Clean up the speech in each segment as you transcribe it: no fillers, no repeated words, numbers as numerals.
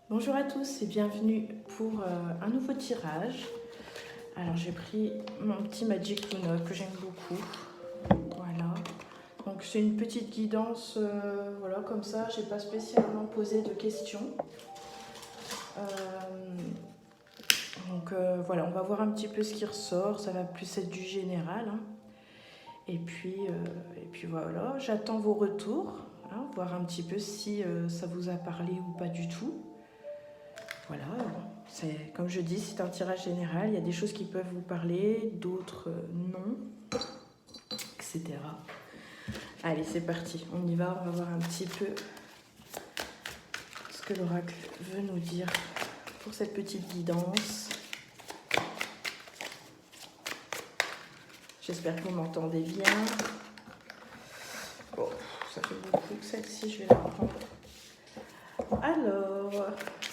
Bonjour à tous et bienvenue pour un nouveau tirage. Alors j'ai pris mon petit Magic Luna que j'aime beaucoup. Voilà. Donc c'est une petite guidance, voilà, comme ça. J'ai pas spécialement posé de questions. Euh, voilà, on va voir un petit peu ce qui ressort. Ça va plus être du général, hein. Et puis voilà, j'attends vos retours, hein, voir un petit peu si ça vous a parlé ou pas du tout. Voilà, c'est comme je dis, c'est un tirage général. Il y a des choses qui peuvent vous parler, d'autres non, etc. Allez, c'est parti, on y va. On va voir un petit peu ce que l'oracle veut nous dire pour cette petite guidance. J'espère que vous m'entendez bien. Bon, ça fait beaucoup que celle-ci, je vais la prendre. Alors,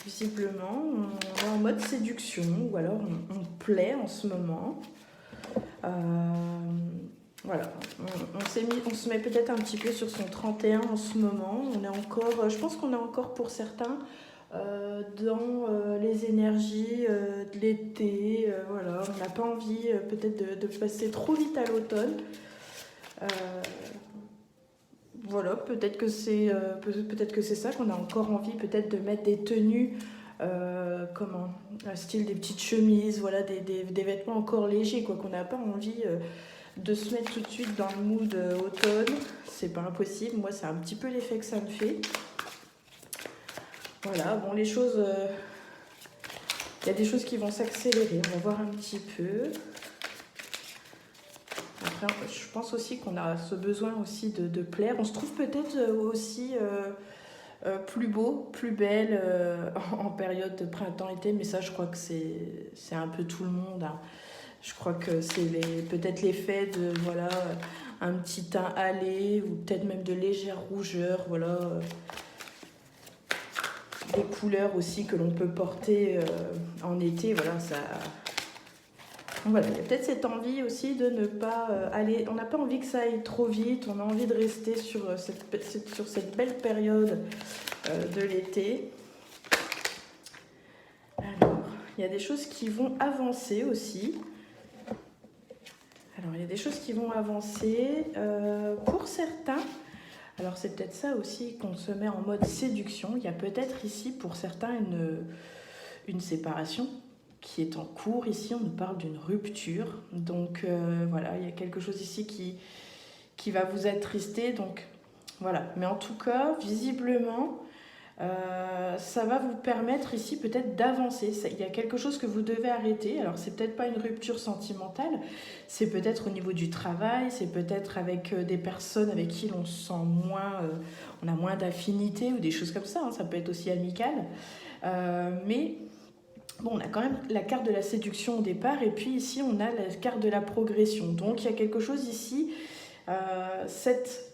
visiblement, on est en mode séduction ou alors on plaît en ce moment. Voilà, on se met peut-être un petit peu sur son 31 en ce moment. On est encore, je pense qu'on est encore pour certains dans les énergies de l'été. Voilà, on n'a pas envie peut-être de passer trop vite à l'automne. Voilà, peut-être que c'est ça qu'on a encore envie peut-être de mettre des tenues, style des petites chemises, voilà, des vêtements encore légers, quoi, qu'on n'a pas envie de se mettre tout de suite dans le mood automne. C'est pas impossible, moi c'est un petit peu l'effet que ça me fait. Voilà, bon, les choses, il y a des choses qui vont s'accélérer, on va voir un petit peu. Après, je pense aussi qu'on a ce besoin aussi de plaire. On se trouve peut-être aussi plus beau, plus belle en période de printemps-été, mais ça je crois que c'est un peu tout le monde, hein. Je crois que c'est peut-être l'effet de voilà, un petit teint hâlé ou peut-être même de légères rougeurs, voilà, des couleurs aussi que l'on peut porter en été, voilà, ça. Voilà, il y a peut-être cette envie aussi de ne pas aller. On n'a pas envie que ça aille trop vite, on a envie de rester sur cette belle période de l'été. Alors, il y a des choses qui vont avancer aussi. Alors, il y a des choses qui vont avancer pour certains. Alors, c'est peut-être ça aussi qu'on se met en mode séduction. Il y a peut-être ici pour certains une séparation qui est en cours. Ici, on nous parle d'une rupture. Donc, voilà, il y a quelque chose ici qui va vous attrister. Donc, voilà. Mais en tout cas, visiblement, ça va vous permettre ici peut-être d'avancer. Il y a quelque chose que vous devez arrêter. Alors c'est peut-être pas une rupture sentimentale, c'est peut-être au niveau du travail, c'est peut-être avec des personnes avec qui l'on sent moins, on a moins d'affinité ou des choses comme ça, hein. Ça peut être aussi amical. Mais bon, on a quand même la carte de la séduction au départ et puis ici on a la carte de la progression. Donc il y a quelque chose ici, cette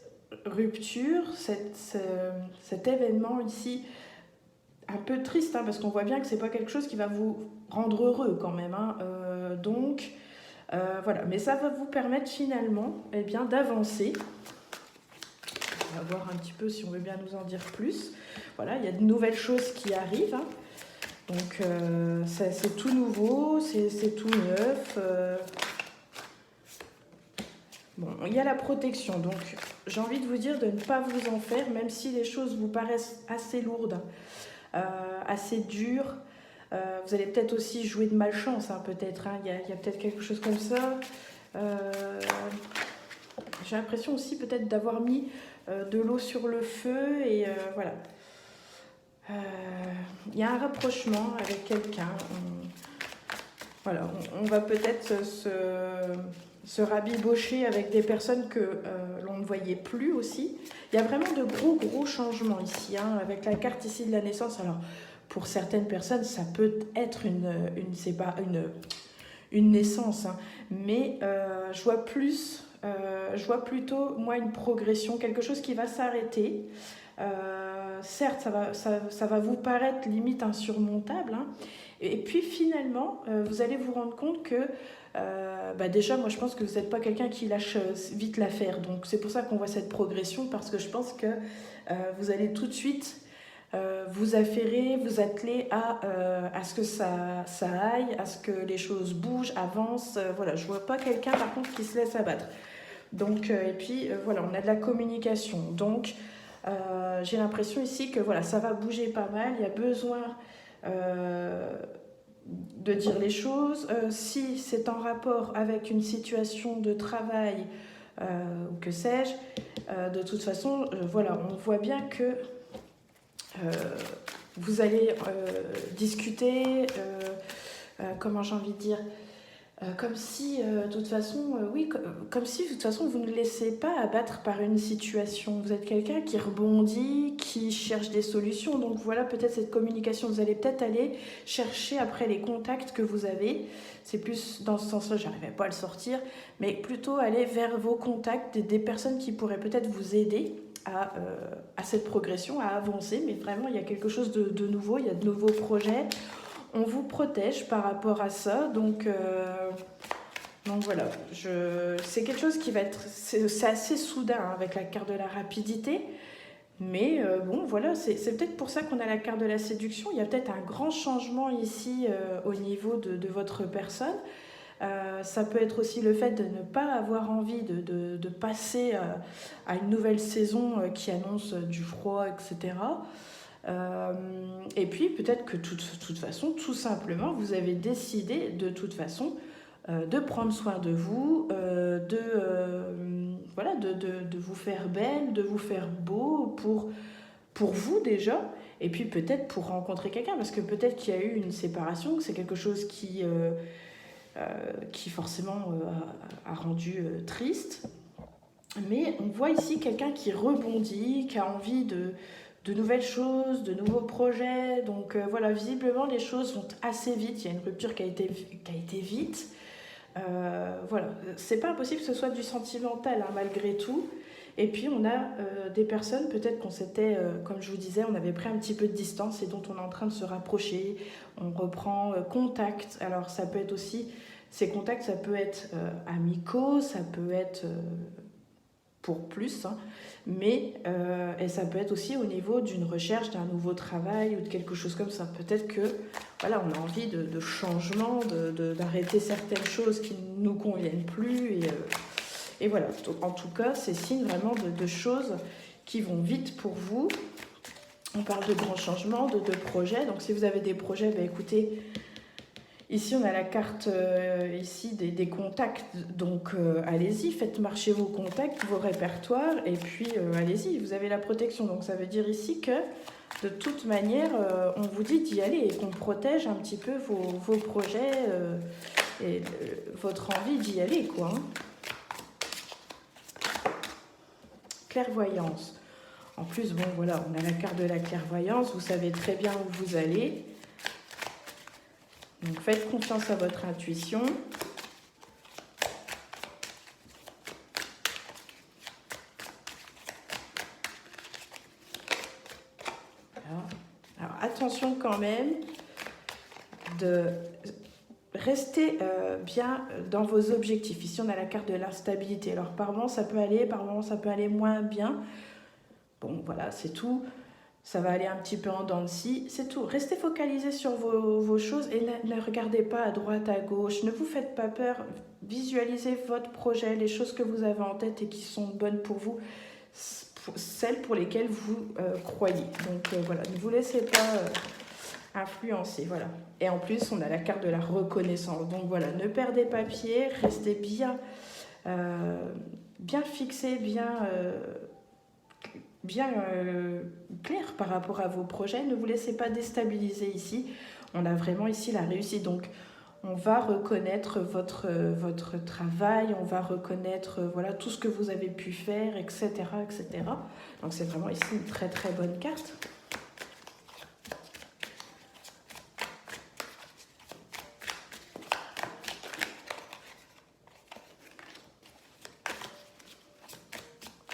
rupture, cet événement ici, un peu triste, hein, parce qu'on voit bien que c'est pas quelque chose qui va vous rendre heureux quand même, hein. Voilà, mais ça va vous permettre finalement d'avancer. On va voir un petit peu si on veut bien nous en dire plus. Voilà, il y a de nouvelles choses qui arrivent, hein. Donc c'est tout nouveau, c'est tout neuf. Bon, il y a la protection, donc j'ai envie de vous dire de ne pas vous en faire, même si les choses vous paraissent assez lourdes, assez dures. Vous allez peut-être aussi jouer de malchance, hein, peut-être, hein. Il y a peut-être quelque chose comme ça. J'ai l'impression aussi peut-être d'avoir mis de l'eau sur le feu et voilà. Il y a un rapprochement avec quelqu'un. Voilà, on va peut-être se rabibocher avec des personnes que l'on ne voyait plus aussi. Il y a vraiment de gros changements ici, hein, avec la carte ici de la naissance. Alors, pour certaines personnes, ça peut être une naissance, hein, mais je vois plutôt, moi, une progression, quelque chose qui va s'arrêter. Certes, ça va vous paraître limite insurmontable, hein, et puis finalement, vous allez vous rendre compte que déjà, moi je pense que vous n'êtes pas quelqu'un qui lâche vite l'affaire. Donc c'est pour ça qu'on voit cette progression, parce que je pense que vous allez tout de suite vous affairez, vous attelez à ce que ça aille, à ce que les choses bougent, avancent. Voilà, je vois pas quelqu'un par contre qui se laisse abattre. Donc, et puis voilà, on a de la communication. Donc, j'ai l'impression ici que voilà, ça va bouger pas mal. Il y a besoin de dire les choses. Si c'est en rapport avec une situation de travail ou que sais-je, de toute façon, voilà, on voit bien que vous allez discuter, comment j'ai envie de dire, comme si, de toute façon, oui, comme si, de toute façon, vous ne laissez pas abattre par une situation. Vous êtes quelqu'un qui rebondit, qui cherche des solutions. Donc voilà, peut-être cette communication, vous allez peut-être aller chercher après les contacts que vous avez. C'est plus dans ce sens-là, j'arrivais pas à le sortir, mais plutôt aller vers vos contacts, des personnes qui pourraient peut-être vous aider à cette progression, à avancer. Mais vraiment, il y a quelque chose de nouveau, il y a de nouveaux projets. On vous protège par rapport à ça, donc voilà, c'est quelque chose qui va être, c'est assez soudain hein, avec la carte de la rapidité, mais bon voilà, c'est peut-être pour ça qu'on a la carte de la séduction. Il y a peut-être un grand changement ici au niveau de votre personne. Ça peut être aussi le fait de ne pas avoir envie de passer à une nouvelle saison qui annonce du froid, etc. Et puis peut-être que de toute façon, tout simplement, vous avez décidé de toute façon de prendre soin de vous, voilà, de vous faire belle, de vous faire beau pour vous déjà, et puis peut-être pour rencontrer quelqu'un, parce que peut-être qu'il y a eu une séparation, que c'est quelque chose qui forcément a rendu triste. Mais on voit ici quelqu'un qui rebondit, qui a envie de nouvelles choses, de nouveaux projets. Donc voilà, visiblement les choses vont assez vite. Il y a une rupture qui a été vite. Voilà, c'est pas impossible que ce soit du sentimental hein, malgré tout. Et puis on a des personnes, peut-être qu'on s'était, comme je vous disais, on avait pris un petit peu de distance et dont on est en train de se rapprocher. On reprend contact. Alors ça peut être aussi, ces contacts, ça peut être amicaux, ça peut être pour plus, hein, mais et ça peut être aussi au niveau d'une recherche d'un nouveau travail ou de quelque chose comme ça. Peut-être que voilà, on a envie de changement, d'arrêter certaines choses qui ne nous conviennent plus et voilà. Donc, en tout cas, c'est signe vraiment de choses qui vont vite pour vous. On parle de grands changements, de projets. Donc si vous avez des projets, bah, écoutez, ici, on a la carte ici des contacts, donc allez-y, faites marcher vos contacts, vos répertoires, et puis allez-y, vous avez la protection. Donc ça veut dire ici que, de toute manière, on vous dit d'y aller et qu'on protège un petit peu vos projets et votre envie d'y aller, quoi. Hein. Clairvoyance. En plus, bon, voilà, on a la carte de la clairvoyance, vous savez très bien où vous allez. Donc faites confiance à votre intuition. Alors attention quand même de rester bien dans vos objectifs. Ici on a la carte de l'instabilité. Alors par moments ça peut aller, par moments ça peut aller moins bien. Bon voilà, c'est tout. Ça va aller un petit peu en dents de scie, c'est tout. Restez focalisés sur vos choses et ne regardez pas à droite, à gauche. Ne vous faites pas peur. Visualisez votre projet, les choses que vous avez en tête et qui sont bonnes pour vous, celles pour lesquelles vous croyez. Donc voilà, ne vous laissez pas influencer. Voilà. Et en plus, on a la carte de la reconnaissance. Donc voilà, ne perdez pas pied, restez bien fixé, bien clair par rapport à vos projets. Ne vous laissez pas déstabiliser ici. On a vraiment ici la réussite. Donc, on va reconnaître votre travail, on va reconnaître voilà, tout ce que vous avez pu faire, etc., etc. Donc, c'est vraiment ici une très, très bonne carte.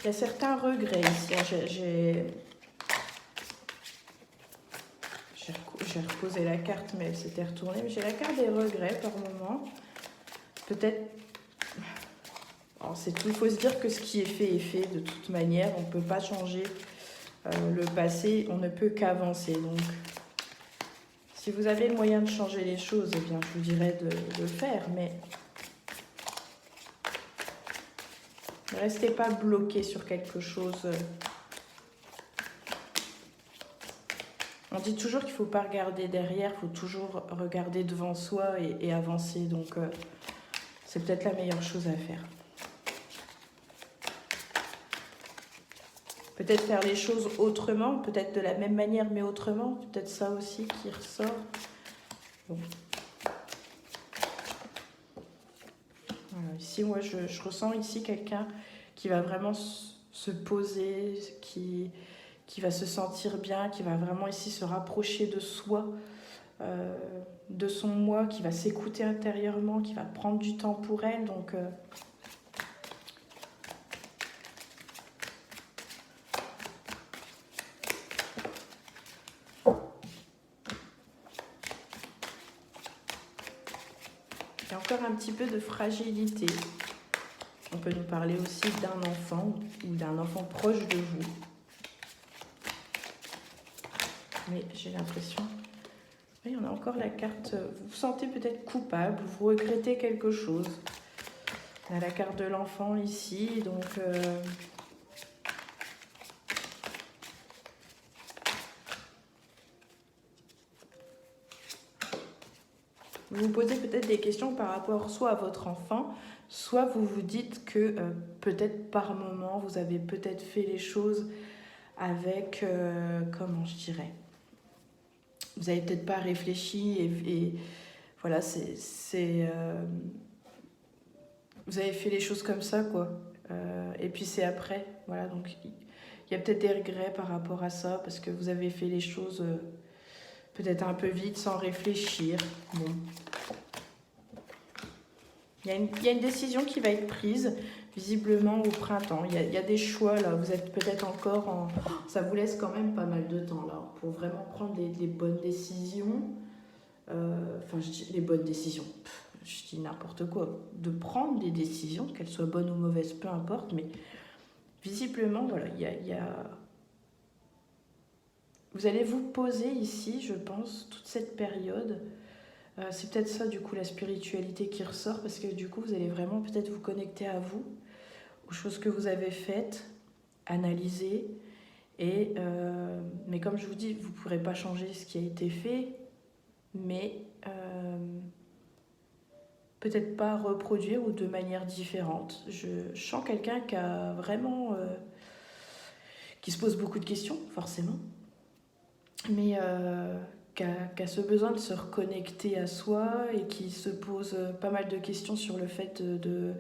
Il y a certains regrets ici. J'ai reposé la carte, mais elle s'était retournée. J'ai la carte des regrets par moment. Peut-être... C'est tout. Il faut se dire que ce qui est fait de toute manière. On ne peut pas changer le passé, on ne peut qu'avancer. Donc, si vous avez le moyen de changer les choses, eh bien, je vous dirais de le faire, mais ne restez pas bloqué sur quelque chose. On dit toujours qu'il ne faut pas regarder derrière, il faut toujours regarder devant soi et avancer. Donc, c'est peut-être la meilleure chose à faire. Peut-être faire les choses autrement, peut-être de la même manière mais autrement. Peut-être ça aussi qui ressort. Bon. Voilà, ici, moi, je ressens ici quelqu'un qui va vraiment se poser, qui va se sentir bien, qui va vraiment ici se rapprocher de soi, de son moi, qui va s'écouter intérieurement, qui va prendre du temps pour elle. Donc, il y a encore un petit peu de fragilité. On peut nous parler aussi d'un enfant ou d'un enfant proche de vous. Mais j'ai l'impression... Oui, on a encore la carte... Vous vous sentez peut-être coupable, vous regrettez quelque chose. On a la carte de l'enfant ici, donc... Vous vous posez peut-être des questions par rapport soit à votre enfant, soit vous vous dites que peut-être par moment, vous avez peut-être fait les choses avec, comment je dirais, vous n'avez peut-être pas réfléchi et voilà, vous avez fait les choses comme ça, quoi. Et puis c'est après, voilà, donc il y a peut-être des regrets par rapport à ça, parce que vous avez fait les choses peut-être un peu vite, sans réfléchir. Bon. Il y a une décision qui va être prise, visiblement, au printemps. Il y a des choix, là. Vous êtes peut-être encore en... Ça vous laisse quand même pas mal de temps, là, pour vraiment prendre les bonnes décisions. Enfin, je dis les bonnes décisions. Je dis n'importe quoi. De prendre des décisions, qu'elles soient bonnes ou mauvaises, peu importe. Mais visiblement, voilà, il y a... Vous allez vous poser ici, je pense, toute cette période... c'est peut-être ça, du coup, la spiritualité qui ressort, parce que du coup, vous allez vraiment peut-être vous connecter à vous, aux choses que vous avez faites, analyser. Mais comme je vous dis, vous ne pourrez pas changer ce qui a été fait, mais peut-être pas reproduire ou de manière différente. Je sens quelqu'un qui a vraiment... qui se pose beaucoup de questions, forcément, mais... qui a ce besoin de se reconnecter à soi et qui se pose pas mal de questions sur le fait de...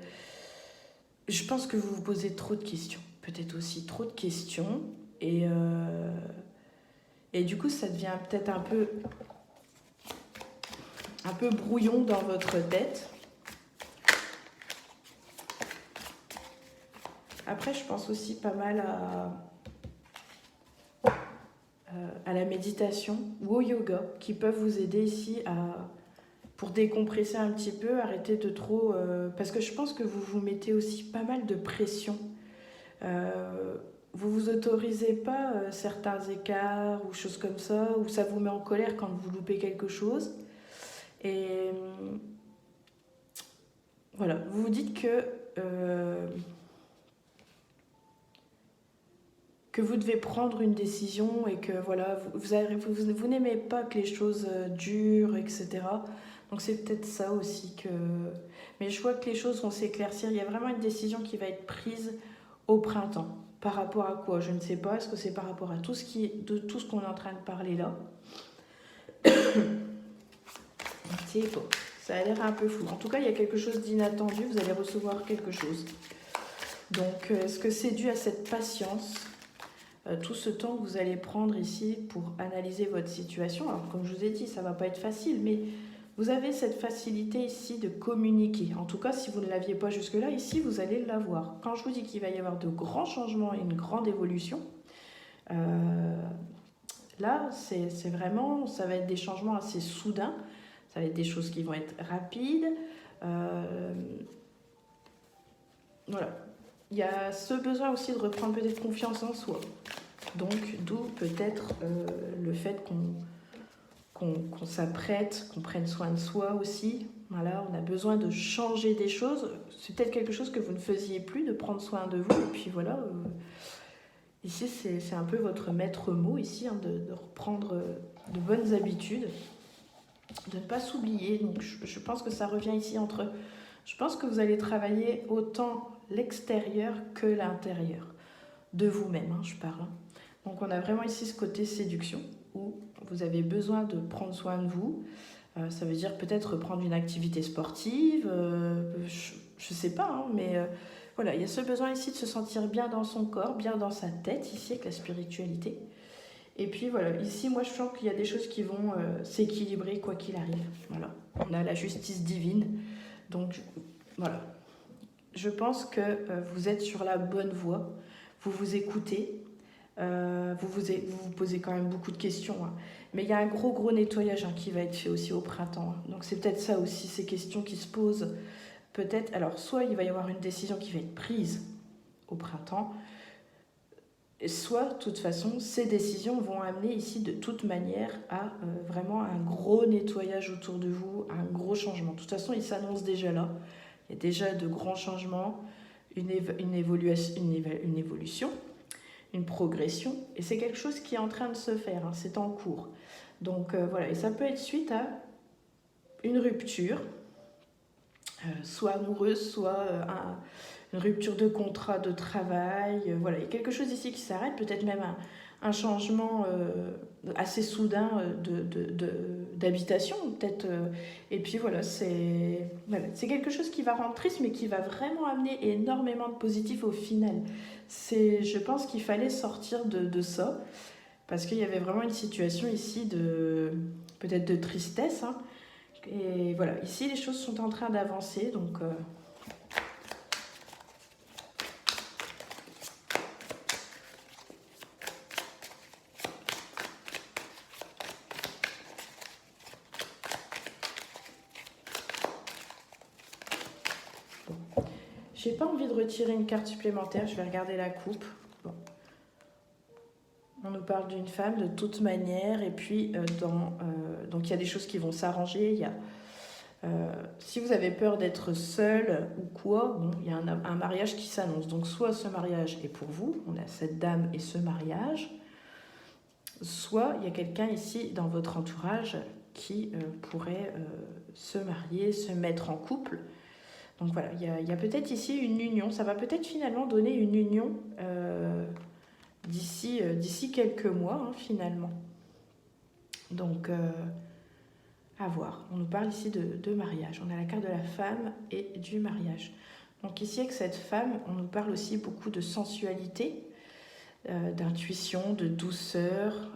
Je pense que vous vous posez trop de questions, peut-être aussi trop de questions, et du coup ça devient peut-être un peu brouillon dans votre tête. Après, je pense aussi pas mal à la méditation ou au yoga qui peuvent vous aider ici pour décompresser un petit peu, arrêter de trop... parce que je pense que vous vous mettez aussi pas mal de pression. Vous vous autorisez pas certains écarts ou choses comme ça, ou ça vous met en colère quand vous loupez quelque chose. Et voilà, vous vous dites que vous devez prendre une décision et que voilà, vous n'aimez pas que les choses durent, etc. Donc c'est peut-être ça aussi que... Mais je vois que les choses vont s'éclaircir. Il y a vraiment une décision qui va être prise au printemps. Par rapport à quoi? Je ne sais pas. Est-ce que c'est par rapport à tout ce qu'on est en train de parler là? C'est bon. Ça a l'air un peu flou. En tout cas, il y a quelque chose d'inattendu. Vous allez recevoir quelque chose. Donc, est-ce que c'est dû à cette patience, tout ce temps que vous allez prendre ici pour analyser votre situation? Alors, comme je vous ai dit, ça ne va pas être facile, mais vous avez cette facilité ici de communiquer. En tout cas, si vous ne l'aviez pas jusque-là, ici, vous allez l'avoir. Quand je vous dis qu'il va y avoir de grands changements et une grande évolution, là, c'est vraiment, ça va être des changements assez soudains. Ça va être des choses qui vont être rapides. Voilà. Il y a ce besoin aussi de reprendre peut-être confiance en soi. Donc, d'où peut-être le fait qu'on s'apprête, qu'on prenne soin de soi aussi. Voilà, on a besoin de changer des choses. C'est peut-être quelque chose que vous ne faisiez plus, de prendre soin de vous. Et puis voilà, ici c'est un peu votre maître mot, ici, hein, de reprendre de bonnes habitudes, de ne pas s'oublier. Donc je pense que ça revient ici entre... Je pense que vous allez travailler autant l'extérieur que l'intérieur. De vous-même, hein, je parle. Donc on a vraiment ici ce côté séduction, où vous avez besoin de prendre soin de vous. Ça veut dire peut-être reprendre une activité sportive, je ne sais pas, hein, mais voilà, il y a ce besoin ici de se sentir bien dans son corps, bien dans sa tête, ici avec la spiritualité. Et puis voilà, ici moi je sens qu'il y a des choses qui vont s'équilibrer quoi qu'il arrive. Voilà, on a la justice divine, donc voilà. Je pense que vous êtes sur la bonne voie, vous vous écoutez. Vous posez quand même beaucoup de questions, hein. Mais il y a un gros nettoyage, hein, qui va être fait aussi au printemps, hein. Donc c'est peut-être ça aussi, ces questions qui se posent. Peut-être, alors soit il va y avoir une décision qui va être prise au printemps, soit de toute façon ces décisions vont amener ici de toute manière à vraiment un gros nettoyage autour de vous, un gros changement. De toute façon il s'annonce déjà là, il y a déjà de grands changements, une évolution, une progression, et c'est quelque chose qui est en train de se faire, hein, c'est en cours. Donc voilà, et ça peut être suite à une rupture, soit amoureuse, soit une rupture de contrat de travail, voilà, il y a quelque chose ici qui s'arrête, peut-être même un changement assez soudain d'habitation, peut-être, et puis voilà, c'est quelque chose qui va rendre triste, mais qui va vraiment amener énormément de positif au final. Je pense qu'il fallait sortir de ça, parce qu'il y avait vraiment une situation ici peut-être de tristesse, hein, et voilà, ici les choses sont en train d'avancer, donc... J'ai pas envie de retirer une carte supplémentaire, je vais regarder la coupe. Bon. On nous parle d'une femme de toute manière, et puis donc il y a des choses qui vont s'arranger. Si vous avez peur d'être seul ou quoi, bon, il y a un mariage qui s'annonce. Donc soit ce mariage est pour vous, on a cette dame et ce mariage, soit il y a quelqu'un ici dans votre entourage qui pourrait se marier, se mettre en couple. Donc voilà, il y a peut-être ici une union, ça va peut-être finalement donner une union d'ici quelques mois, hein, finalement. Donc, à voir. On nous parle ici de mariage. On a la carte de la femme et du mariage. Donc ici, avec cette femme, on nous parle aussi beaucoup de sensualité, d'intuition, de douceur,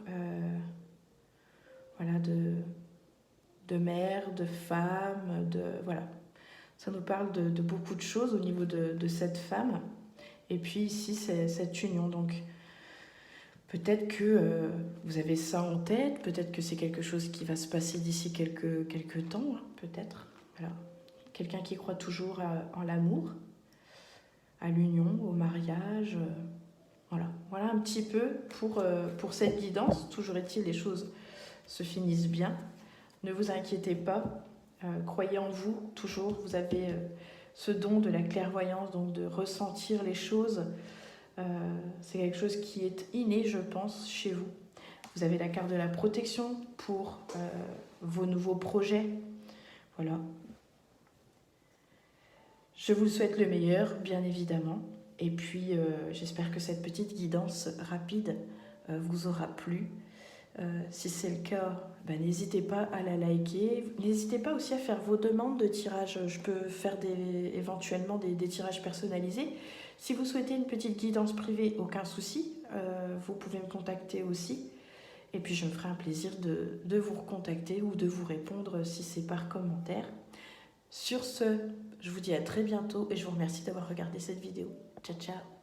voilà, de mère, de femme, voilà. Ça nous parle de beaucoup de choses au niveau de cette femme. Et puis ici, c'est cette union. Donc, peut-être que vous avez ça en tête. Peut-être que c'est quelque chose qui va se passer d'ici quelques temps, hein, peut-être. Voilà. Quelqu'un qui croit toujours en l'amour, à l'union, au mariage. Voilà. Voilà un petit peu pour cette guidance. Toujours est-il, les choses se finissent bien. Ne vous inquiétez pas. Croyez en vous, toujours. Vous avez ce don de la clairvoyance, donc de ressentir les choses. C'est quelque chose qui est inné, je pense, chez vous. Vous avez la carte de la protection pour vos nouveaux projets. Voilà. Je vous souhaite le meilleur, bien évidemment. Et puis, j'espère que cette petite guidance rapide vous aura plu. Si c'est le cas, n'hésitez pas à la liker. N'hésitez pas aussi à faire vos demandes de tirage. Je peux faire éventuellement des tirages personnalisés. Si vous souhaitez une petite guidance privée, aucun souci. Vous pouvez me contacter aussi. Et puis je me ferai un plaisir de vous recontacter ou de vous répondre si c'est par commentaire. Sur ce, je vous dis à très bientôt et je vous remercie d'avoir regardé cette vidéo. Ciao, ciao!